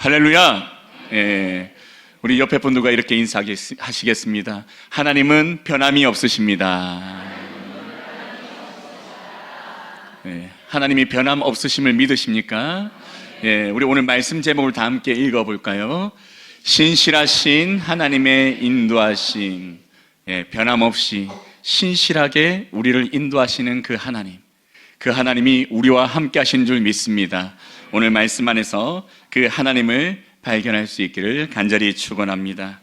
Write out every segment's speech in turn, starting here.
할렐루야. 우리 옆에 분들과 이렇게 인사하시겠습니다. 하나님은 변함이 없으십니다. 하나님이 변함 없으심을 믿으십니까? 우리 오늘 말씀 제목을 다 함께 읽어볼까요? 신실하신 하나님의 인도하심, 변함없이 신실하게 우리를 인도하시는 그 하나님이 우리와 함께 하신 줄 믿습니다. 오늘 말씀 안에서 그 하나님을 발견할 수 있기를 간절히 축원합니다.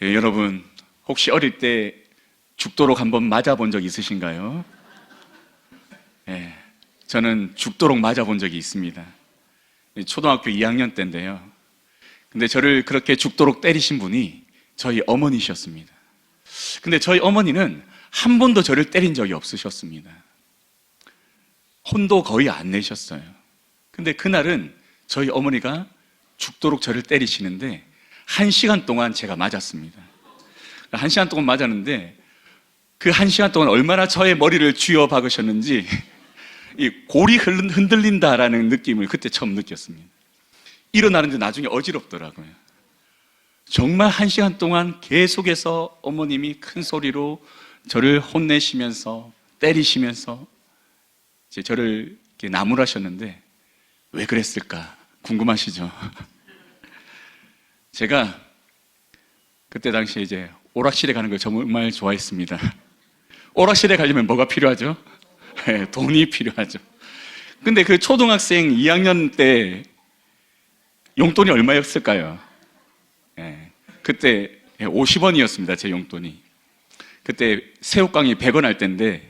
여러분, 혹시 어릴 때 죽도록 한번 맞아본 적 있으신가요? 저는 죽도록 맞아본 적이 있습니다. 초등학교 2학년 때인데요. 근데 저를 그렇게 죽도록 때리신 분이 저희 어머니셨습니다. 근데 저희 어머니는 한 번도 저를 때린 적이 없으셨습니다. 혼도 거의 안 내셨어요. 근데 그날은 저희 어머니가 죽도록 저를 때리시는데 1시간 동안 제가 맞았습니다. 1시간 동안 맞았는데 그 1시간 동안 얼마나 저의 머리를 쥐어 박으셨는지 이 골이 흔들린다라는 느낌을 그때 처음 느꼈습니다. 일어나는데 나중에 어지럽더라고요. 정말 1시간 동안 계속해서 어머님이 큰 소리로 저를 혼내시면서 때리시면서 이제 저를 이렇게 나무라셨는데 왜 그랬을까 궁금하시죠? 제가 그때 당시에 이제 오락실에 가는 걸 정말 좋아했습니다. 오락실에 가려면 뭐가 필요하죠? 돈이 필요하죠. 근데 그 초등학생 2학년 때 용돈이 얼마였을까요? 그때 50원이었습니다. 제 용돈이. 그때 새우깡이 100원 할 때인데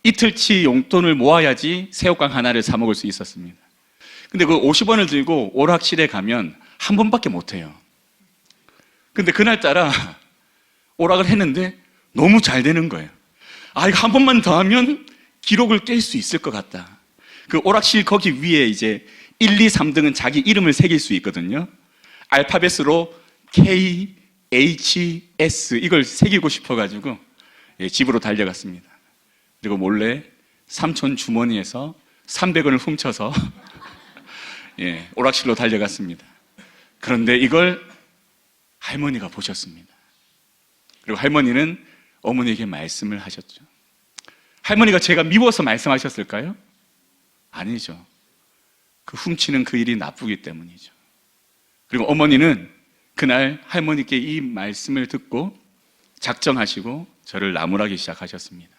이틀치 용돈을 모아야지 새우깡 하나를 사 먹을 수 있었습니다. 근데 그 50원을 들고 오락실에 가면 한 번밖에 못 해요. 근데 그날따라 오락을 했는데 너무 잘 되는 거예요. 이거 한 번만 더 하면 기록을 깰 수 있을 것 같다. 그 오락실 거기 위에 이제 1, 2, 3등은 자기 이름을 새길 수 있거든요. 알파벳으로 K, H, S 이걸 새기고 싶어가지고 집으로 달려갔습니다. 그리고 몰래 삼촌 주머니에서 300원을 훔쳐서 오락실로 달려갔습니다. 그런데 이걸 할머니가 보셨습니다. 그리고 할머니는 어머니에게 말씀을 하셨죠. 할머니가 제가 미워서 말씀하셨을까요? 아니죠. 그 훔치는 그 일이 나쁘기 때문이죠. 그리고 어머니는 그날 할머니께 이 말씀을 듣고 작정하시고 저를 나무라기 시작하셨습니다.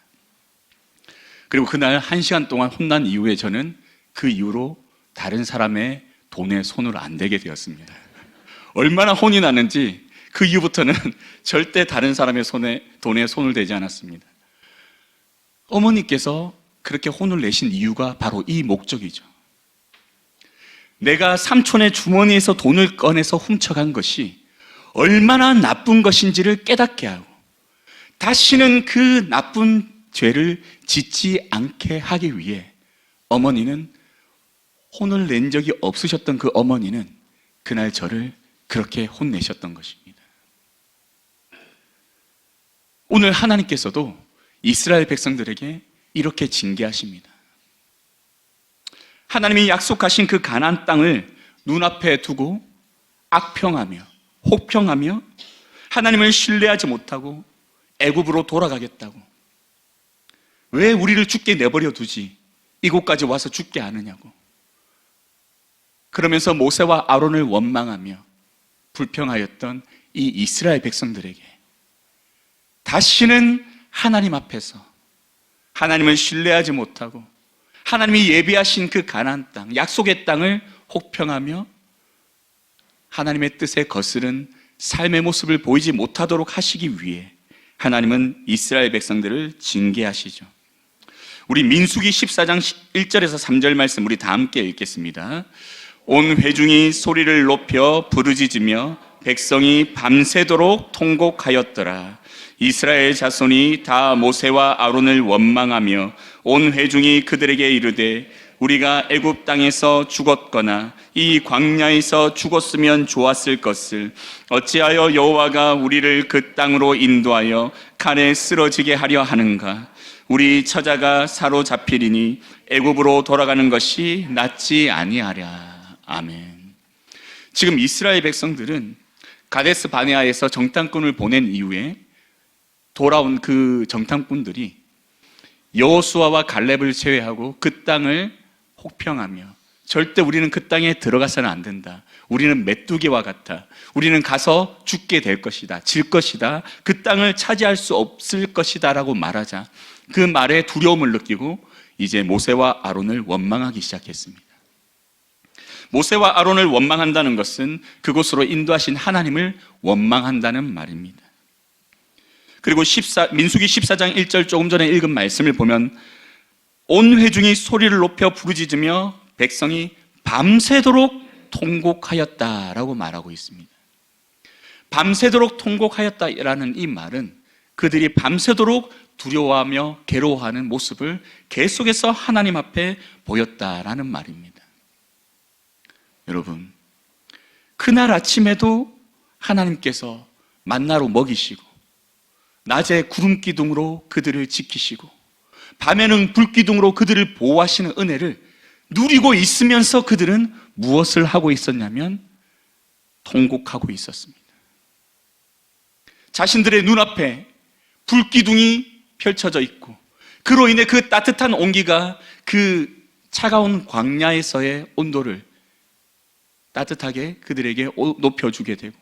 그리고 그날 1시간 동안 혼난 이후에 저는 그 이후로 다른 사람의 돈에 손을 안 대게 되었습니다. 얼마나 혼이 났는지 그 이후부터는 절대 다른 사람의 돈에 손을 대지 않았습니다. 어머니께서 그렇게 혼을 내신 이유가 바로 이 목적이죠. 내가 삼촌의 주머니에서 돈을 꺼내서 훔쳐간 것이 얼마나 나쁜 것인지를 깨닫게 하고 다시는 그 나쁜 죄를 짓지 않게 하기 위해 어머니는 혼을 낸 적이 없으셨던 그 어머니는 그날 저를 그렇게 혼내셨던 것입니다. 오늘 하나님께서도 이스라엘 백성들에게 이렇게 징계하십니다. 하나님이 약속하신 그 가나안 땅을 눈앞에 두고 악평하며 혹평하며 하나님을 신뢰하지 못하고 애굽으로 돌아가겠다고, 왜 우리를 죽게 내버려 두지 이곳까지 와서 죽게 하느냐고, 그러면서 모세와 아론을 원망하며 불평하였던 이 이스라엘 백성들에게 다시는 하나님 앞에서 하나님을 신뢰하지 못하고 하나님이 예비하신 그 가나안 땅, 약속의 땅을 혹평하며 하나님의 뜻에 거스른 삶의 모습을 보이지 못하도록 하시기 위해 하나님은 이스라엘 백성들을 징계하시죠. 우리 민수기 14장 1절에서 3절 말씀 우리 다 함께 읽겠습니다. 온 회중이 소리를 높여 부르짖으며 백성이 밤새도록 통곡하였더라. 이스라엘 자손이 다 모세와 아론을 원망하며 온 회중이 그들에게 이르되 우리가 애굽 땅에서 죽었거나 이 광야에서 죽었으면 좋았을 것을 어찌하여 여호와가 우리를 그 땅으로 인도하여 칼에 쓰러지게 하려 하는가? 우리 처자가 사로잡히리니 애굽으로 돌아가는 것이 낫지 아니하랴. 아멘. 지금 이스라엘 백성들은 가데스 바네아에서 정탐꾼을 보낸 이후에 돌아온 그 정탐꾼들이 여호수아와 갈렙을 제외하고 그 땅을 혹평하며 절대 우리는 그 땅에 들어가서는 안 된다. 우리는 메뚜기와 같아. 우리는 가서 죽게 될 것이다. 질 것이다. 그 땅을 차지할 수 없을 것이다 라고 말하자 그 말에 두려움을 느끼고 이제 모세와 아론을 원망하기 시작했습니다. 모세와 아론을 원망한다는 것은 그곳으로 인도하신 하나님을 원망한다는 말입니다. 그리고 민수기 14장 1절 조금 전에 읽은 말씀을 보면 온 회중이 소리를 높여 부르짖으며 백성이 밤새도록 통곡하였다라고 말하고 있습니다. 밤새도록 통곡하였다라는 이 말은 그들이 밤새도록 두려워하며 괴로워하는 모습을 계속해서 하나님 앞에 보였다라는 말입니다. 여러분, 그날 아침에도 하나님께서 만나로 먹이시고 낮에 구름 기둥으로 그들을 지키시고 밤에는 불 기둥으로 그들을 보호하시는 은혜를 누리고 있으면서 그들은 무엇을 하고 있었냐면 통곡하고 있었습니다. 자신들의 눈앞에 불 기둥이 펼쳐져 있고 그로 인해 그 따뜻한 온기가 그 차가운 광야에서의 온도를 따뜻하게 그들에게 높여주게 되고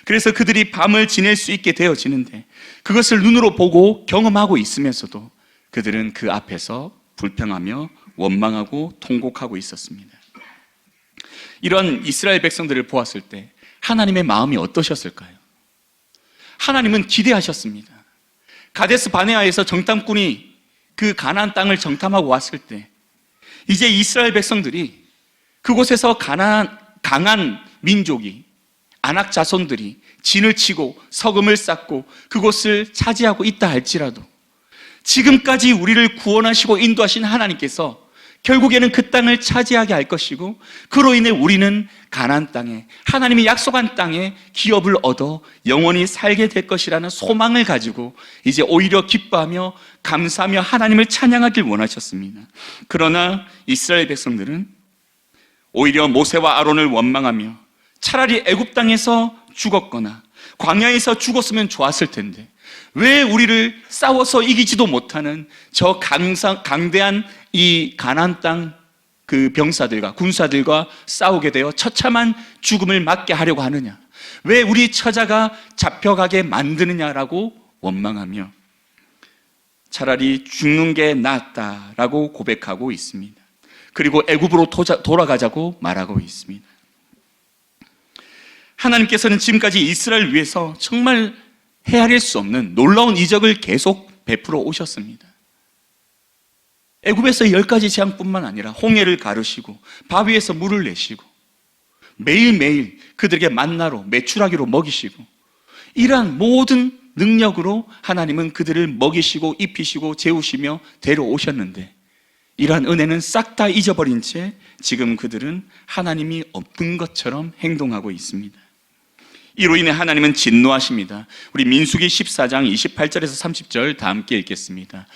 그래서 그들이 밤을 지낼 수 있게 되어지는데 그것을 눈으로 보고 경험하고 있으면서도 그들은 그 앞에서 불평하며 원망하고 통곡하고 있었습니다. 이런 이스라엘 백성들을 보았을 때 하나님의 마음이 어떠셨을까요? 하나님은 기대하셨습니다. 가데스 바네아에서 정탐꾼이 그 가나안 땅을 정탐하고 왔을 때 이제 이스라엘 백성들이 그곳에서 강한 민족이 아낙 자손들이 진을 치고 서금을 쌓고 그곳을 차지하고 있다 할지라도 지금까지 우리를 구원하시고 인도하신 하나님께서 결국에는 그 땅을 차지하게 할 것이고 그로 인해 우리는 가나안 땅에 하나님이 약속한 땅에 기업을 얻어 영원히 살게 될 것이라는 소망을 가지고 이제 오히려 기뻐하며 감사하며 하나님을 찬양하길 원하셨습니다. 그러나 이스라엘 백성들은 오히려 모세와 아론을 원망하며 차라리 애굽 땅에서 죽었거나 광야에서 죽었으면 좋았을 텐데 왜 우리를 싸워서 이기지도 못하는 저 강대한 이 가나안 땅 그 병사들과 군사들과 싸우게 되어 처참한 죽음을 맞게 하려고 하느냐? 왜 우리 처자가 잡혀가게 만드느냐라고 원망하며 차라리 죽는 게 낫다라고 고백하고 있습니다. 그리고 애굽으로 돌아가자고 말하고 있습니다. 하나님께서는 지금까지 이스라엘을 위해서 정말 헤아릴 수 없는 놀라운 이적을 계속 베풀어 오셨습니다. 애굽에서 10가지 재앙뿐만 아니라 홍해를 가르시고 바위에서 물을 내시고 매일매일 그들에게 만나로 메추라기로 먹이시고 이러한 모든 능력으로 하나님은 그들을 먹이시고 입히시고 재우시며 데려오셨는데 이러한 은혜는 싹 다 잊어버린 채 지금 그들은 하나님이 없는 것처럼 행동하고 있습니다. 이로 인해 하나님은 진노하십니다. 우리 민수기 14장 28절에서 30절 다 함께 읽겠습니다.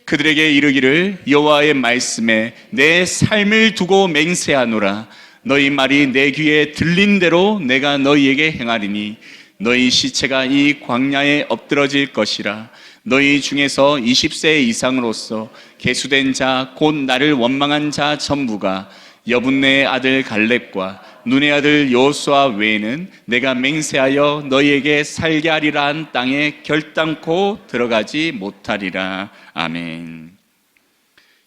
그들에게 이르기를 여호와의 말씀에 내 삶을 두고 맹세하노라. 너희 말이 내 귀에 들린 대로 내가 너희에게 행하리니 너희 시체가 이 광야에 엎드러질 것이라. 너희 중에서 20세 이상으로서 계수된 자 곧 나를 원망한 자 전부가 여분네의 아들 갈렙과 눈의 아들 여호수아 외에는 내가 맹세하여 너희에게 살게 하리라 한 땅에 결단코 들어가지 못하리라. 아멘.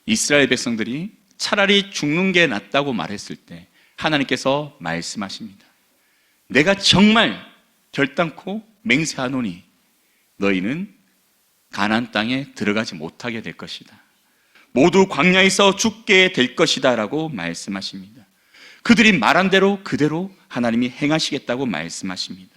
이스라엘 백성들이 차라리 죽는 게 낫다고 말했을 때 하나님께서 말씀하십니다. 내가 정말 결단코 맹세하노니 너희는 가나안 땅에 들어가지 못하게 될 것이다. 모두 광야에서 죽게 될 것이다 라고 말씀하십니다. 그들이 말한 대로 그대로 하나님이 행하시겠다고 말씀하십니다.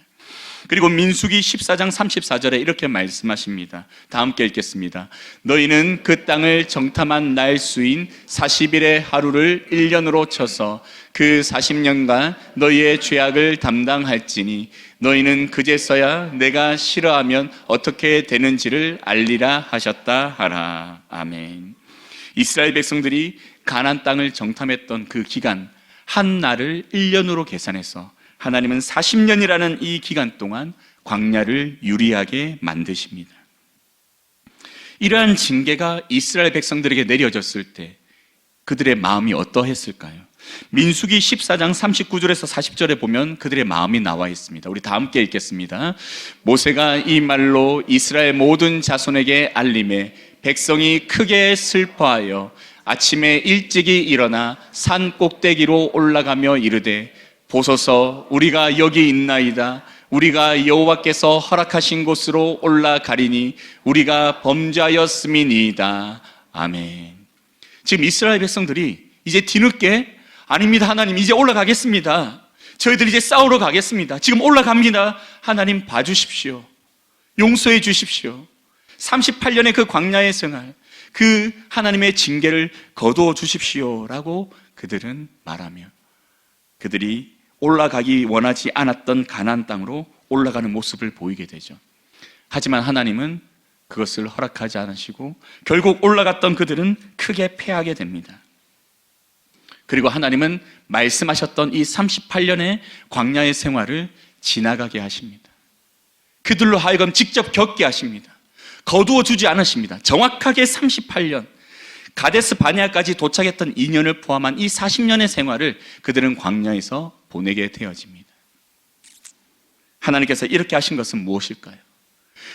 그리고 민수기 14장 34절에 이렇게 말씀하십니다. 다 함께 읽겠습니다. 너희는 그 땅을 정탐한 날 수인 40일의 하루를 1년으로 쳐서 그 40년간 너희의 죄악을 담당할지니 너희는 그제서야 내가 싫어하면 어떻게 되는지를 알리라 하셨다 하라. 아멘. 이스라엘 백성들이 가나안 땅을 정탐했던 그 기간 한 날을 1년으로 계산해서 하나님은 40년이라는 이 기간 동안 광야를 유리하게 만드십니다. 이러한 징계가 이스라엘 백성들에게 내려졌을 때 그들의 마음이 어떠했을까요? 민수기 14장 39절에서 40절에 보면 그들의 마음이 나와 있습니다. 우리 다 함께 읽겠습니다. 모세가 이 말로 이스라엘 모든 자손에게 알림해 백성이 크게 슬퍼하여 아침에 일찍이 일어나 산 꼭대기로 올라가며 이르되 보소서 우리가 여기 있나이다. 우리가 여호와께서 허락하신 곳으로 올라가리니 우리가 범죄하였음이니이다. 아멘. 지금 이스라엘 백성들이 이제 뒤늦게 아닙니다 하나님, 이제 올라가겠습니다. 저희들 이제 싸우러 가겠습니다. 지금 올라갑니다. 하나님 봐주십시오. 용서해 주십시오. 38년의 그 광야의 생활, 그 하나님의 징계를 거두어 주십시오라고 그들은 말하며 그들이 올라가기 원하지 않았던 가나안 땅으로 올라가는 모습을 보이게 되죠. 하지만 하나님은 그것을 허락하지 않으시고 결국 올라갔던 그들은 크게 패하게 됩니다. 그리고 하나님은 말씀하셨던 이 38년의 광야의 생활을 지나가게 하십니다. 그들로 하여금 직접 겪게 하십니다. 거두어 주지 않으십니다. 정확하게 38년, 가데스 바네아까지 도착했던 2년을 포함한 이 40년의 생활을 그들은 광야에서 보내게 되어집니다. 하나님께서 이렇게 하신 것은 무엇일까요?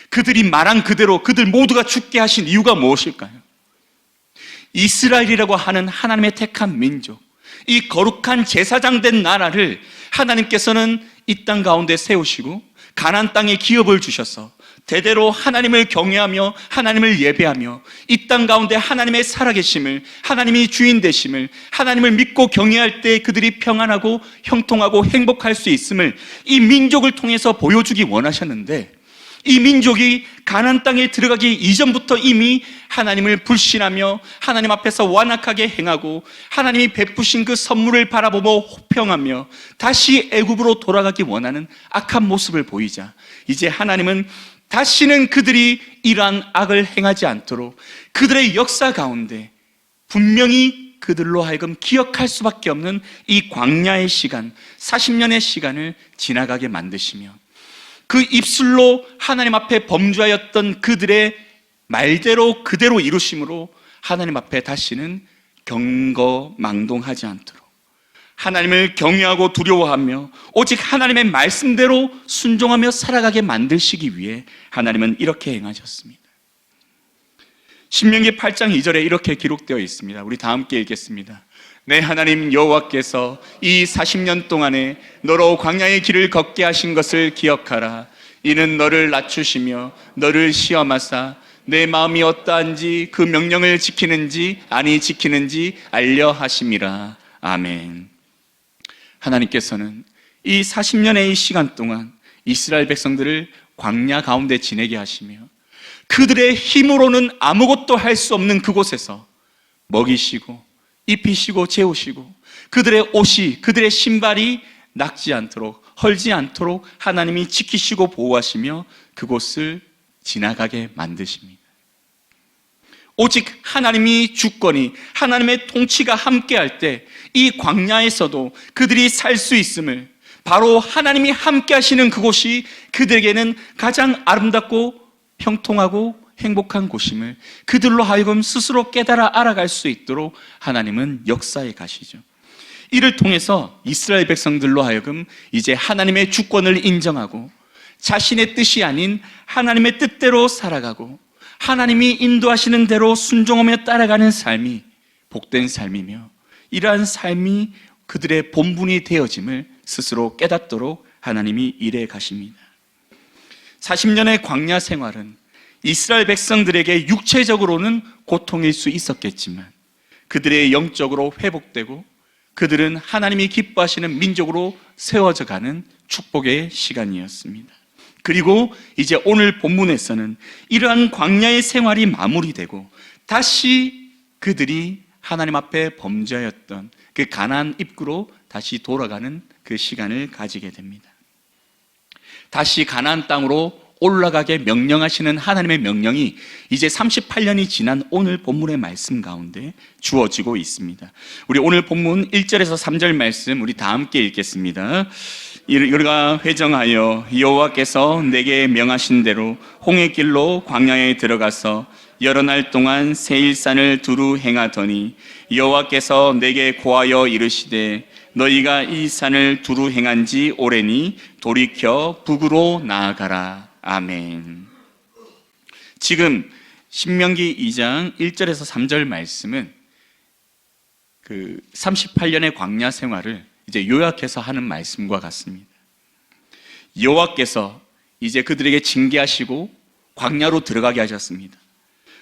그들이 말한 그대로 그들 모두가 죽게 하신 이유가 무엇일까요? 이스라엘이라고 하는 하나님의 택한 민족, 이 거룩한 제사장 된 나라를 하나님께서는 이 땅 가운데 세우시고 가나안 땅에 기업을 주셔서 대대로 하나님을 경외하며 하나님을 예배하며 이 땅 가운데 하나님의 살아계심을, 하나님이 주인 되심을, 하나님을 믿고 경외할 때 그들이 평안하고 형통하고 행복할 수 있음을 이 민족을 통해서 보여주기 원하셨는데, 이 민족이 가나안 땅에 들어가기 이전부터 이미 하나님을 불신하며 하나님 앞에서 완악하게 행하고 하나님이 베푸신 그 선물을 바라보며 호평하며 다시 애굽으로 돌아가기 원하는 악한 모습을 보이자 이제 하나님은 다시는 그들이 이러한 악을 행하지 않도록 그들의 역사 가운데 분명히 그들로 하여금 기억할 수밖에 없는 이 광야의 시간, 40년의 시간을 지나가게 만드시며 그 입술로 하나님 앞에 범죄하였던 그들의 말대로 그대로 이루심으로 하나님 앞에 다시는 경거망동하지 않도록 하나님을 경외하고 두려워하며 오직 하나님의 말씀대로 순종하며 살아가게 만드시기 위해 하나님은 이렇게 행하셨습니다. 신명기 8장 2절에 이렇게 기록되어 있습니다. 우리 다 함께 읽겠습니다. 내 하나님 여호와께서 이 40년 동안에 너로 광야의 길을 걷게 하신 것을 기억하라. 이는 너를 낮추시며 너를 시험하사 내 마음이 어떠한지 그 명령을 지키는지 아니 지키는지 알려 하심이라. 아멘. 하나님께서는 이 40년의 이 시간 동안 이스라엘 백성들을 광야 가운데 지내게 하시며 그들의 힘으로는 아무것도 할 수 없는 그곳에서 먹이시고 입히시고 재우시고 그들의 옷이, 그들의 신발이 낡지 않도록, 헐지 않도록 하나님이 지키시고 보호하시며 그곳을 지나가게 만드십니다. 오직 하나님이 주권이, 하나님의 통치가 함께할 때 이 광야에서도 그들이 살 수 있음을, 바로 하나님이 함께 하시는 그곳이 그들에게는 가장 아름답고 형통하고 행복한 곳임을 그들로 하여금 스스로 깨달아 알아갈 수 있도록 하나님은 역사에 가시죠. 이를 통해서 이스라엘 백성들로 하여금 이제 하나님의 주권을 인정하고 자신의 뜻이 아닌 하나님의 뜻대로 살아가고 하나님이 인도하시는 대로 순종하며 따라가는 삶이 복된 삶이며 이러한 삶이 그들의 본분이 되어짐을 스스로 깨닫도록 하나님이 일해 가십니다. 40년의 광야 생활은 이스라엘 백성들에게 육체적으로는 고통일 수 있었겠지만 그들의 영적으로 회복되고 그들은 하나님이 기뻐하시는 민족으로 세워져 가는 축복의 시간이었습니다. 그리고 이제 오늘 본문에서는 이러한 광야의 생활이 마무리되고 다시 그들이 하나님 앞에 범죄하였던 그 가나안 입구로 다시 돌아가는 그 시간을 가지게 됩니다. 다시 가나안 땅으로 올라가게 명령하시는 하나님의 명령이 이제 38년이 지난 오늘 본문의 말씀 가운데 주어지고 있습니다. 우리 오늘 본문 1절에서 3절 말씀 우리 다 함께 읽겠습니다. 이르가 회정하여 여호와께서 내게 명하신 대로 홍해길로 광야에 들어가서 여러 날 동안 세일산을 두루 행하더니 여호와께서 내게 고하여 이르시되 너희가 이 산을 두루 행한 지 오래니 돌이켜 북으로 나아가라. 아멘. 지금 신명기 2장 1절에서 3절 말씀은 그 38년의 광야 생활을 이제 요약해서 하는 말씀과 같습니다. 여호와께서 이제 그들에게 징계하시고 광야로 들어가게 하셨습니다.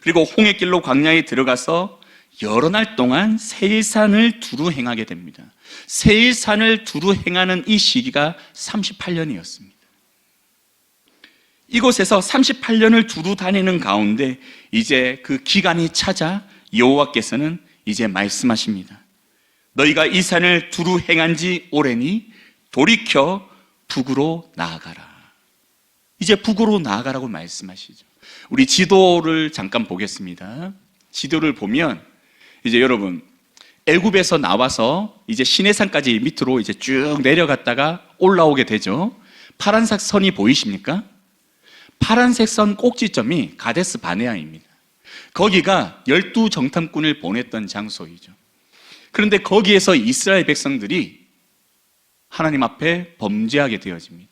그리고 홍해길로 광야에 들어가서 여러 날 동안 세일산을 두루 행하게 됩니다. 세일산을 두루 행하는 이 시기가 38년이었습니다. 이곳에서 38년을 두루 다니는 가운데 이제 그 기간이 차자 여호와께서는 이제 말씀하십니다. 너희가 이 산을 두루 행한 지 오래니 돌이켜 북으로 나아가라. 이제 북으로 나아가라고 말씀하시죠. 우리 지도를 잠깐 보겠습니다. 지도를 보면 이제 여러분 애굽에서 나와서 이제 시내산까지 밑으로 이제 쭉 내려갔다가 올라오게 되죠. 파란색 선이 보이십니까? 파란색 선 꼭지점이 가데스 바네아입니다. 거기가 12정탐꾼을 보냈던 장소이죠. 그런데 거기에서 이스라엘 백성들이 하나님 앞에 범죄하게 되어집니다.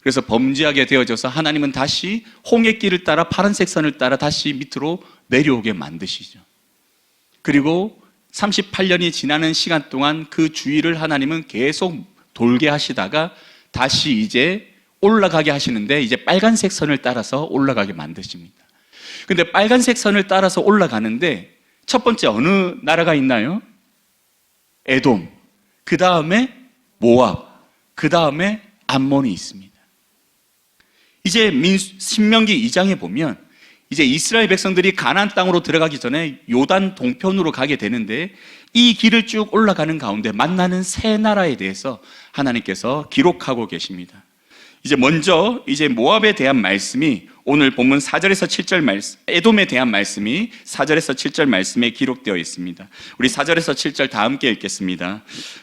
그래서 범죄하게 되어져서 하나님은 다시 홍해길을 따라 파란색 선을 따라 다시 밑으로 내려오게 만드시죠. 그리고 38년이 지나는 시간 동안 그 주위를 하나님은 계속 돌게 하시다가 다시 이제 올라가게 하시는데 이제 빨간색 선을 따라서 올라가게 만드십니다. 근데 빨간색 선을 따라서 올라가는데 첫 번째 어느 나라가 있나요? 에돔, 그 다음에 모압, 그 다음에 암몬이 있습니다. 이제 신명기 2장에 보면 이제 이스라엘 백성들이 가나안 땅으로 들어가기 전에 요단 동편으로 가게 되는데 이 길을 쭉 올라가는 가운데 만나는 세 나라에 대해서 하나님께서 기록하고 계십니다. 이제 먼저 이제 모압에 대한 말씀이 오늘 본문 4절에서 7절 말씀, 에돔에 대한 말씀이 4절에서 7절 말씀에 기록되어 있습니다. 우리 4절에서 7절 다 함께 읽겠습니다.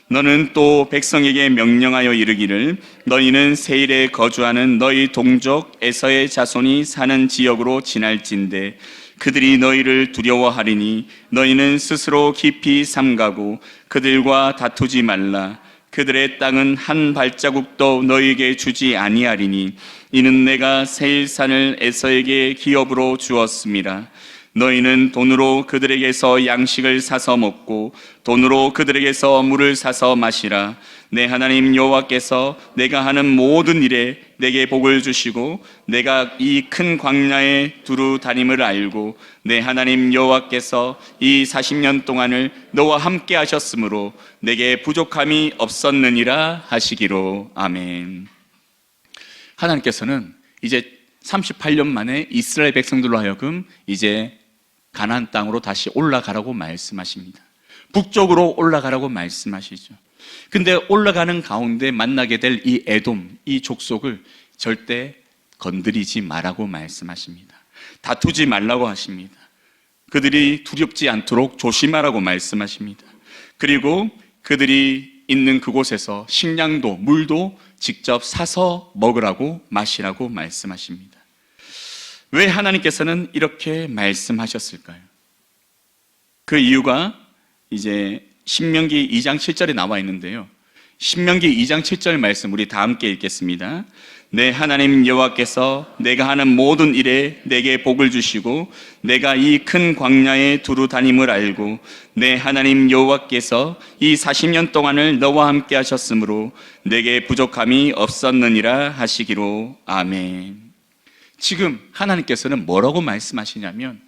너는 또 백성에게 명령하여 이르기를 너희는 세일에 거주하는 너희 동족 에서의 자손이 사는 지역으로 지날진대 그들이 너희를 두려워하리니 너희는 스스로 깊이 삼가고 그들과 다투지 말라. 그들의 땅은 한 발자국도 너희에게 주지 아니하리니 이는 내가 세일산을 에서에게 기업으로 주었습니다. 너희는 돈으로 그들에게서 양식을 사서 먹고 돈으로 그들에게서 물을 사서 마시라. 내 하나님 여호와께서 내가 하는 모든 일에 내게 복을 주시고 내가 이 큰 광야에 두루 다님을 알고 내 하나님 여호와께서 이 40년 동안을 너와 함께 하셨으므로 내게 부족함이 없었느니라 하시기로. 아멘. 하나님께서는 이제 38년 만에 이스라엘 백성들로 하여금 이제 가나안 땅으로 다시 올라가라고 말씀하십니다. 북쪽으로 올라가라고 말씀하시죠. 근데 올라가는 가운데 만나게 될 이 에돔, 이 족속을 절대 건드리지 말라고 말씀하십니다. 다투지 말라고 하십니다. 그들이 두렵지 않도록 조심하라고 말씀하십니다. 그리고 그들이 있는 그곳에서 식량도 물도 직접 사서 먹으라고 마시라고 말씀하십니다. 왜 하나님께서는 이렇게 말씀하셨을까요? 그 이유가 이제 신명기 2장 7절에 나와 있는데요. 신명기 2장 7절 말씀 우리 다 함께 읽겠습니다. 내 하나님 여호와께서 내가 하는 모든 일에 내게 복을 주시고 내가 이 큰 광야에 두루 다님을 알고 내 하나님 여호와께서 이 40년 동안을 너와 함께 하셨으므로 내게 부족함이 없었느니라 하시기로. 아멘. 지금 하나님께서는 뭐라고 말씀하시냐면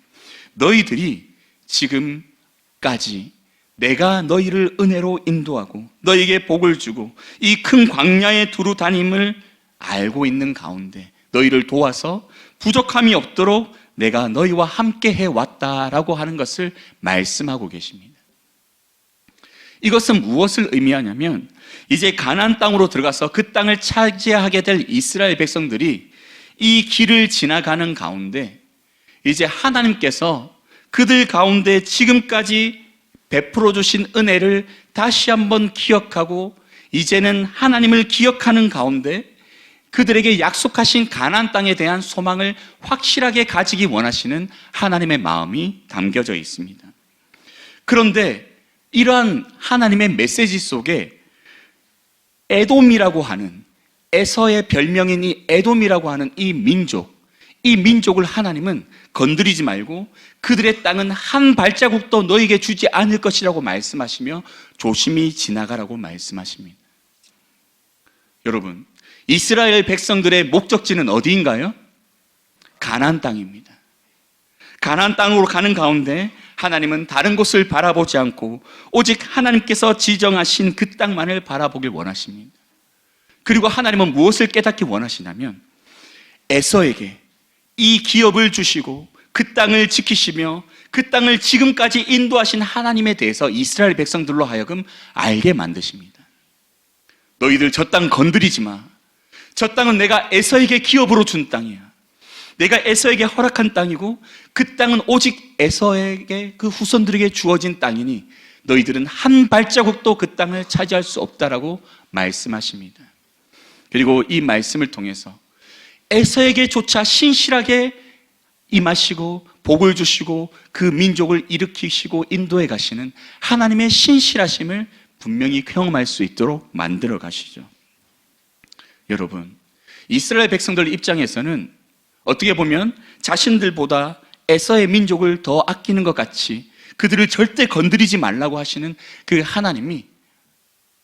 너희들이 지금까지 내가 너희를 은혜로 인도하고 너희에게 복을 주고 이 큰 광야에 두루 다님을 알고 있는 가운데 너희를 도와서 부족함이 없도록 내가 너희와 함께 해왔다라고 하는 것을 말씀하고 계십니다. 이것은 무엇을 의미하냐면 이제 가나안 땅으로 들어가서 그 땅을 차지하게 될 이스라엘 백성들이 이 길을 지나가는 가운데 이제 하나님께서 그들 가운데 지금까지 베풀어 주신 은혜를 다시 한번 기억하고 이제는 하나님을 기억하는 가운데 그들에게 약속하신 가나안 땅에 대한 소망을 확실하게 가지기 원하시는 하나님의 마음이 담겨져 있습니다. 그런데 이러한 하나님의 메시지 속에 에돔이라고 하는, 에서의 별명인 이 에돔이라고 하는 이 민족을 하나님은 건드리지 말고 그들의 땅은 한 발자국도 너에게 주지 않을 것이라고 말씀하시며 조심히 지나가라고 말씀하십니다. 여러분, 이스라엘 백성들의 목적지는 어디인가요? 가나안 땅입니다. 가나안 땅으로 가는 가운데 하나님은 다른 곳을 바라보지 않고 오직 하나님께서 지정하신 그 땅만을 바라보길 원하십니다. 그리고 하나님은 무엇을 깨닫기 원하시냐면 에서에게 이 기업을 주시고 그 땅을 지키시며 그 땅을 지금까지 인도하신 하나님에 대해서 이스라엘 백성들로 하여금 알게 만드십니다. 너희들 저 땅 건드리지 마. 저 땅은 내가 에서에게 기업으로 준 땅이야. 내가 에서에게 허락한 땅이고 그 땅은 오직 에서에게 그 후손들에게 주어진 땅이니 너희들은 한 발자국도 그 땅을 차지할 수 없다라고 말씀하십니다. 그리고 이 말씀을 통해서 에서에게조차 신실하게 임하시고 복을 주시고 그 민족을 일으키시고 인도해 가시는 하나님의 신실하심을 분명히 경험할 수 있도록 만들어 가시죠. 여러분, 이스라엘 백성들 입장에서는 어떻게 보면 자신들보다 에서의 민족을 더 아끼는 것 같이 그들을 절대 건드리지 말라고 하시는 그 하나님이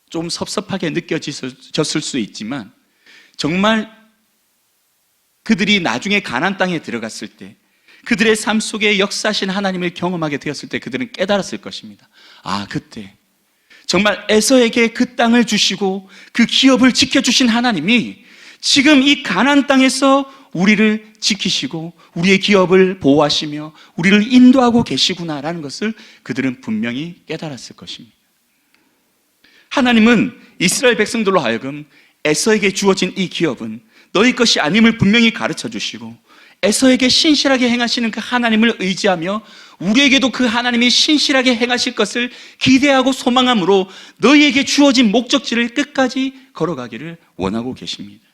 좀 섭섭하게 느껴졌을 수 있지만 정말 그들이 나중에 가나안 땅에 들어갔을 때 그들의 삶 속에 역사하신 하나님을 경험하게 되었을 때 그들은 깨달았을 것입니다. 아, 그때 정말 에서에게 그 땅을 주시고 그 기업을 지켜주신 하나님이 지금 이 가나안 땅에서 우리를 지키시고 우리의 기업을 보호하시며 우리를 인도하고 계시구나라는 것을 그들은 분명히 깨달았을 것입니다. 하나님은 이스라엘 백성들로 하여금 에서에게 주어진 이 기업은 너희 것이 아님을 분명히 가르쳐 주시고 에서에게 신실하게 행하시는 그 하나님을 의지하며 우리에게도 그 하나님이 신실하게 행하실 것을 기대하고 소망함으로 너희에게 주어진 목적지를 끝까지 걸어가기를 원하고 계십니다.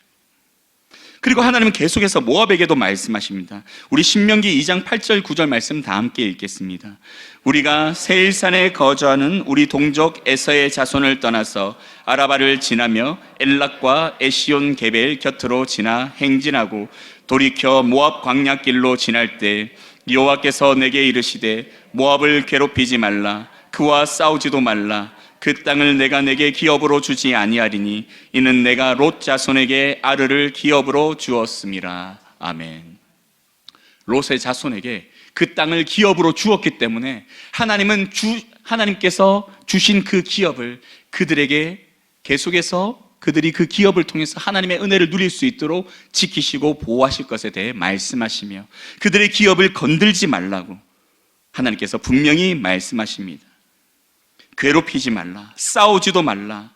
그리고 하나님은 계속해서 모압에게도 말씀하십니다. 우리 신명기 2장 8절 9절 말씀 다 함께 읽겠습니다. 우리가 세일산에 거주하는 우리 동족 에서의 자손을 떠나서 아라바를 지나며 엘락과 에시온 게벨 곁으로 지나 행진하고 돌이켜 모압 광야길로 지날 때 여호와께서 내게 이르시되 모압을 괴롭히지 말라. 그와 싸우지도 말라. 그 땅을 내가 내게 기업으로 주지 아니하리니 이는 내가 롯 자손에게 아르를 기업으로 주었음이라. 아멘. 롯의 자손에게 그 땅을 기업으로 주었기 때문에 하나님께서 주신 그 기업을 그들에게 계속해서 그들이 그 기업을 통해서 하나님의 은혜를 누릴 수 있도록 지키시고 보호하실 것에 대해 말씀하시며 그들의 기업을 건들지 말라고 하나님께서 분명히 말씀하십니다. 괴롭히지 말라. 싸우지도 말라.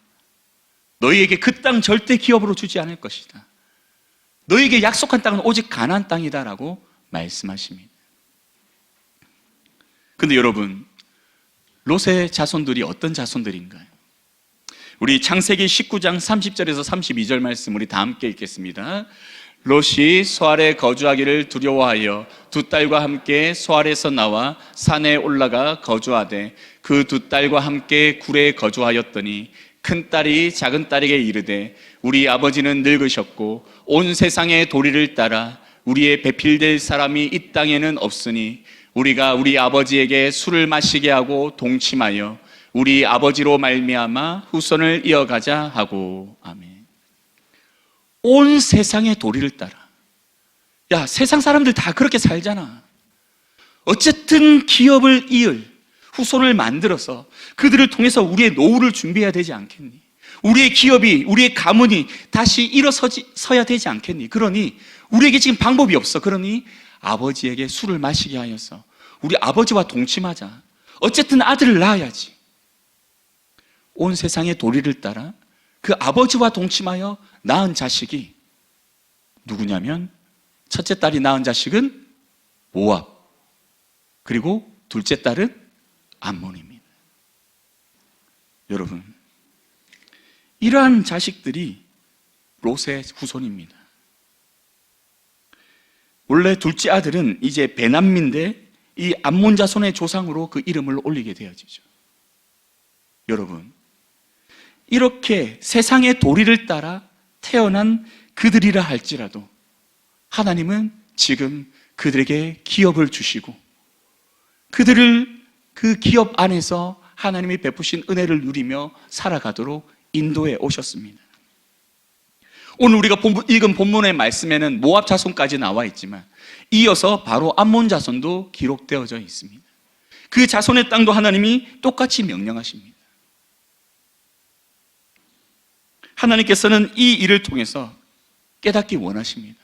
너희에게 그 땅 절대 기업으로 주지 않을 것이다. 너희에게 약속한 땅은 오직 가나안 땅이다라고 말씀하십니다. 근데 여러분, 롯의 자손들이 어떤 자손들인가요? 우리 창세기 19장 30절에서 32절 말씀 우리 다 함께 읽겠습니다. 롯이 소알에 거주하기를 두려워하여 두 딸과 함께 소알에서 나와 산에 올라가 거주하되 그 두 딸과 함께 굴에 거주하였더니 큰 딸이 작은 딸에게 이르되 우리 아버지는 늙으셨고 온 세상의 도리를 따라 우리의 배필될 사람이 이 땅에는 없으니 우리가 우리 아버지에게 술을 마시게 하고 동침하여 우리 아버지로 말미암아 후손을 이어가자 하고. 아멘. 온 세상의 도리를 따라. 야, 세상 사람들 다 그렇게 살잖아. 어쨌든 기업을 이을 후손을 만들어서 그들을 통해서 우리의 노후를 준비해야 되지 않겠니? 우리의 기업이, 우리의 가문이 다시 일어서야 되지 않겠니? 그러니 우리에게 지금 방법이 없어. 그러니 아버지에게 술을 마시게 하여서 우리 아버지와 동침하자. 어쨌든 아들을 낳아야지. 온 세상의 도리를 따라 그 아버지와 동침하여 낳은 자식이 누구냐면 첫째 딸이 낳은 자식은 모압, 그리고 둘째 딸은 암몬입니다. 여러분, 이러한 자식들이 롯의 후손입니다. 원래 둘째 아들은 이제 베남민데 이 암몬 자손의 조상으로 그 이름을 올리게 되어지죠. 여러분, 이렇게 세상의 도리를 따라 태어난 그들이라 할지라도 하나님은 지금 그들에게 기업을 주시고 그들을 그 기업 안에서 하나님이 베푸신 은혜를 누리며 살아가도록 인도해 오셨습니다. 오늘 우리가 읽은 본문의 말씀에는 모압 자손까지 나와 있지만 이어서 바로 암몬 자손도 기록되어져 있습니다. 그 자손의 땅도 하나님이 똑같이 명령하십니다. 하나님께서는 이 일을 통해서 깨닫기 원하십니다.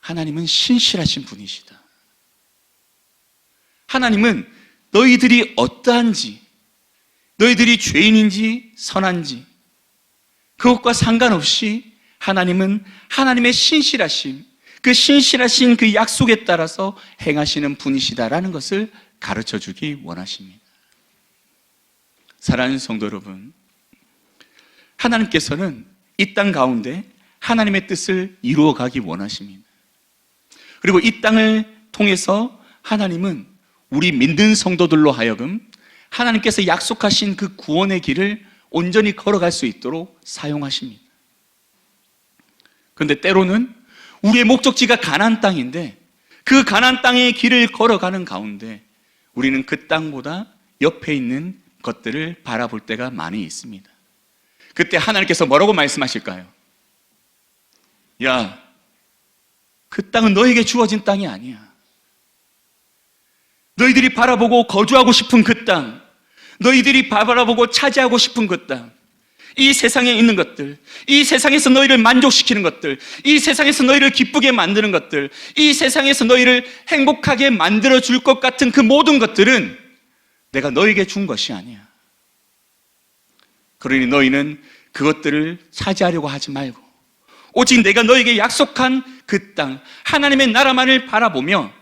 하나님은 신실하신 분이시다. 하나님은 너희들이 어떠한지, 너희들이 죄인인지 선한지 그것과 상관없이 하나님은 하나님의 신실하심, 그 신실하신 그 약속에 따라서 행하시는 분이시다라는 것을 가르쳐 주기 원하십니다. 사랑하는 성도 여러분, 하나님께서는 이 땅 가운데 하나님의 뜻을 이루어 가기 원하십니다. 그리고 이 땅을 통해서 하나님은 우리 믿는 성도들로 하여금 하나님께서 약속하신 그 구원의 길을 온전히 걸어갈 수 있도록 사용하십니다. 그런데 때로는 우리의 목적지가 가나안 땅인데 그 가나안 땅의 길을 걸어가는 가운데 우리는 그 땅보다 옆에 있는 것들을 바라볼 때가 많이 있습니다. 그때 하나님께서 뭐라고 말씀하실까요? 야, 그 땅은 너에게 주어진 땅이 아니야. 너희들이 바라보고 거주하고 싶은 그 땅, 너희들이 바라보고 차지하고 싶은 그 땅, 이 세상에 있는 것들, 이 세상에서 너희를 만족시키는 것들, 이 세상에서 너희를 기쁘게 만드는 것들, 이 세상에서 너희를 행복하게 만들어 줄 것 같은 그 모든 것들은 내가 너에게 준 것이 아니야. 그러니 너희는 그것들을 차지하려고 하지 말고 오직 내가 너에게 약속한 그 땅, 하나님의 나라만을 바라보며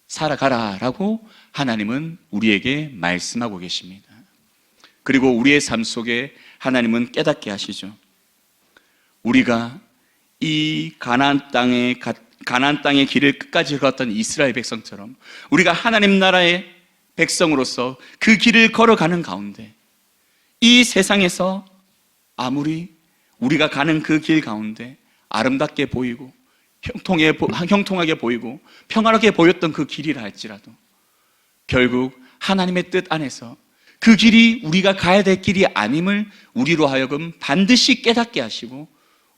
살아가라라고 하나님은 우리에게 말씀하고 계십니다. 그리고 우리의 삶 속에 하나님은 깨닫게 하시죠. 우리가 이 가나안 땅의 길을 끝까지 걸었던 이스라엘 백성처럼 우리가 하나님 나라의 백성으로서 그 길을 걸어가는 가운데 이 세상에서 아무리 우리가 가는 그 길 가운데 아름답게 보이고 형통하게 보이고 평안하게 보였던 그 길이라 할지라도 결국 하나님의 뜻 안에서 그 길이 우리가 가야 될 길이 아님을 우리로 하여금 반드시 깨닫게 하시고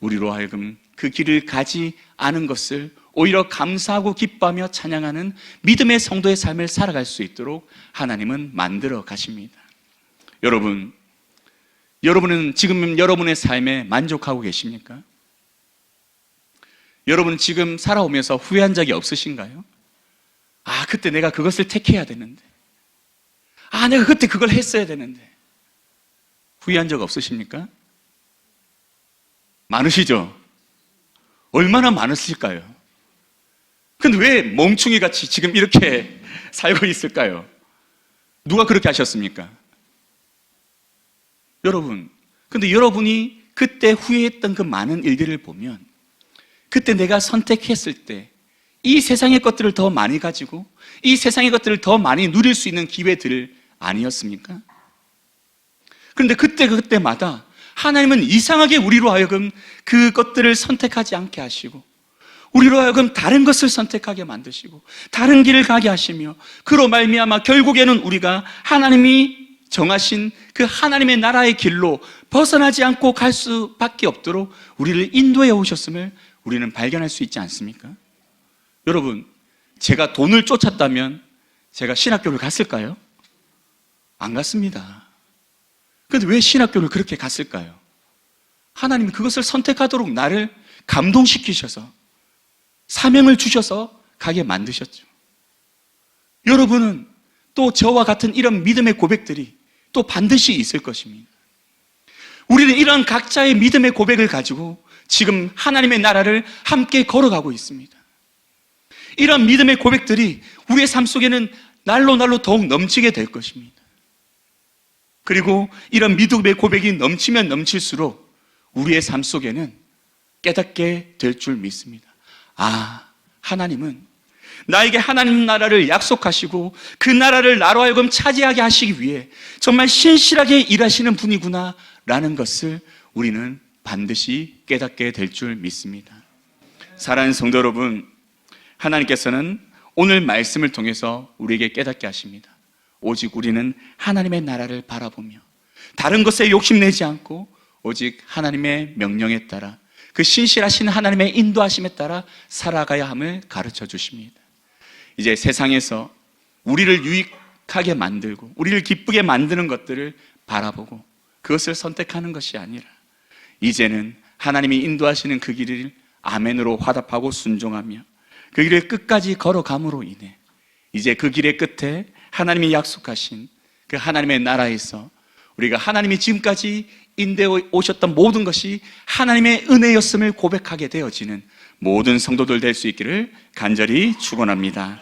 우리로 하여금 그 길을 가지 않은 것을 오히려 감사하고 기뻐하며 찬양하는 믿음의 성도의 삶을 살아갈 수 있도록 하나님은 만들어 가십니다. 여러분은 지금 여러분의 삶에 만족하고 계십니까? 여러분 지금 살아오면서 후회한 적이 없으신가요? 아, 그때 내가 그것을 택해야 되는데, 아, 내가 그때 그걸 했어야 되는데. 후회한 적 없으십니까? 많으시죠? 얼마나 많으실까요? 근데 왜 멍충이 같이 지금 이렇게 살고 있을까요? 누가 그렇게 하셨습니까? 근데 여러분이 그때 후회했던 그 많은 일들을 보면 그때 내가 선택했을 때 이 세상의 것들을 더 많이 가지고 이 세상의 것들을 더 많이 누릴 수 있는 기회들 아니었습니까? 그런데 그때마다 하나님은 이상하게 우리로 하여금 그것들을 선택하지 않게 하시고 우리로 하여금 다른 것을 선택하게 만드시고 다른 길을 가게 하시며 그로 말미암아 결국에는 우리가 하나님이 정하신 그 하나님의 나라의 길로 벗어나지 않고 갈 수밖에 없도록 우리를 인도해 오셨음을 우리는 발견할 수 있지 않습니까? 여러분, 제가 돈을 쫓았다면 제가 신학교를 갔을까요? 안 갔습니다. 그런데 왜 신학교를 그렇게 갔을까요? 하나님이 그것을 선택하도록 나를 감동시키셔서 사명을 주셔서 가게 만드셨죠. 여러분은 또 저와 같은 이런 믿음의 고백들이 또 반드시 있을 것입니다. 우리는 이런 각자의 믿음의 고백을 가지고 지금 하나님의 나라를 함께 걸어가고 있습니다. 이런 믿음의 고백들이 우리의 삶 속에는 날로 더욱 넘치게 될 것입니다. 그리고 이런 믿음의 고백이 넘치면 넘칠수록 우리의 삶 속에는 깨닫게 될 줄 믿습니다. 아, 하나님은 나에게 하나님 나라를 약속하시고 그 나라를 나로 하여금 차지하게 하시기 위해 정말 신실하게 일하시는 분이구나 라는 것을 우리는 반드시 깨닫게 될 줄 믿습니다. 사랑하는 성도 여러분, 하나님께서는 오늘 말씀을 통해서 우리에게 깨닫게 하십니다. 오직 우리는 하나님의 나라를 바라보며 다른 것에 욕심내지 않고 오직 하나님의 명령에 따라 그 신실하신 하나님의 인도하심에 따라 살아가야 함을 가르쳐 주십니다. 이제 세상에서 우리를 유익하게 만들고 우리를 기쁘게 만드는 것들을 바라보고 그것을 선택하는 것이 아니라 이제는 하나님이 인도하시는 그 길을 아멘으로 화답하고 순종하며 그 길을 끝까지 걸어감으로 인해 이제 그 길의 끝에 하나님이 약속하신 그 하나님의 나라에서 우리가 하나님이 지금까지 인도해 오셨던 모든 것이 하나님의 은혜였음을 고백하게 되어지는 모든 성도들 될 수 있기를 간절히 축원합니다.